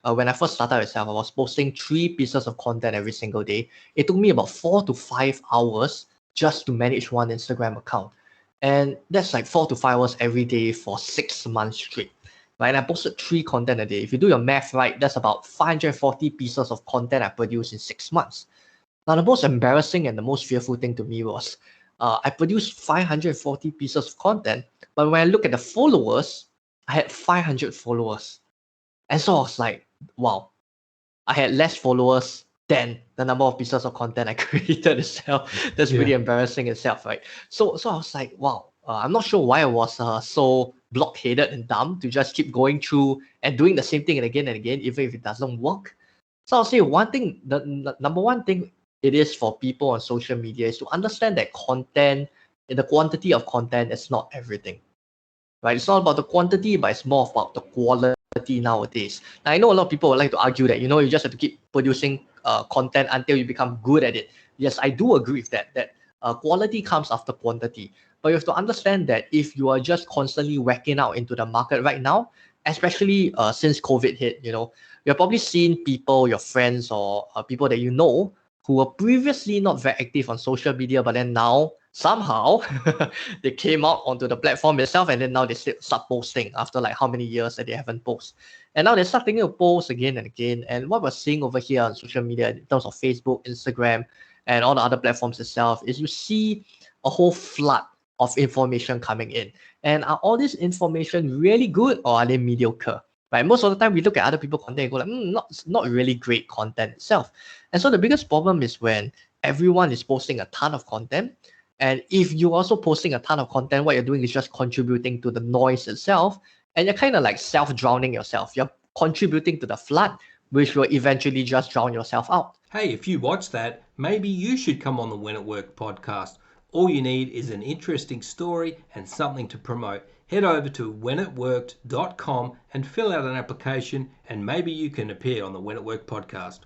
when I first started myself, I was posting 3 pieces of content every single day. It took me about 4 to 5 hours just to manage one Instagram account. And that's like 4 to 5 hours every day for 6 months straight. Right? And I posted 3 content a day. If you do your math right, that's about 540 pieces of content I produced in 6 months. Now, the most embarrassing and the most fearful thing to me was I produced 540 pieces of content, but when I look at the followers, I had 500 followers. And so I was like, wow, I had less followers than the number of pieces of content I created itself. That's pretty embarrassing itself, right? So I was like, wow, I'm not sure why I was so blockheaded and dumb to just keep going through and doing the same thing and again, even if it doesn't work. So I'll say one thing, the number one thing it is for people on social media is to understand that content, the quantity of content is not everything, right? It's not about the quantity, but it's more about the quality nowadays. Now, I know a lot of people would like to argue that, you just have to keep producing content until you become good at it. Yes, I do agree with that, quality comes after quantity. But you have to understand that if you are just constantly whacking out into the market right now, especially since COVID hit, you've probably seen people, your friends or people that you know who were previously not very active on social media, but then now somehow they came out onto the platform itself, and then now they start posting after like how many years that they haven't posted. And now they're starting to post again and again. And what we're seeing over here on social media in terms of Facebook, Instagram, and all the other platforms itself is you see a whole flood of information coming in. And are all this information really good or are they mediocre? Right? Most of the time we look at other people's content and go like, not really great content itself. And so the biggest problem is when everyone is posting a ton of content. And if you're also posting a ton of content, what you're doing is just contributing to the noise itself. And you're kind of like self-drowning yourself. You're contributing to the flood, which will eventually just drown yourself out. Hey, if you watch that, maybe you should come on the When It Worked podcast. All you need is an interesting story and something to promote. Head over to whenitworked.com and fill out an application, and maybe you can appear on the When It Worked podcast.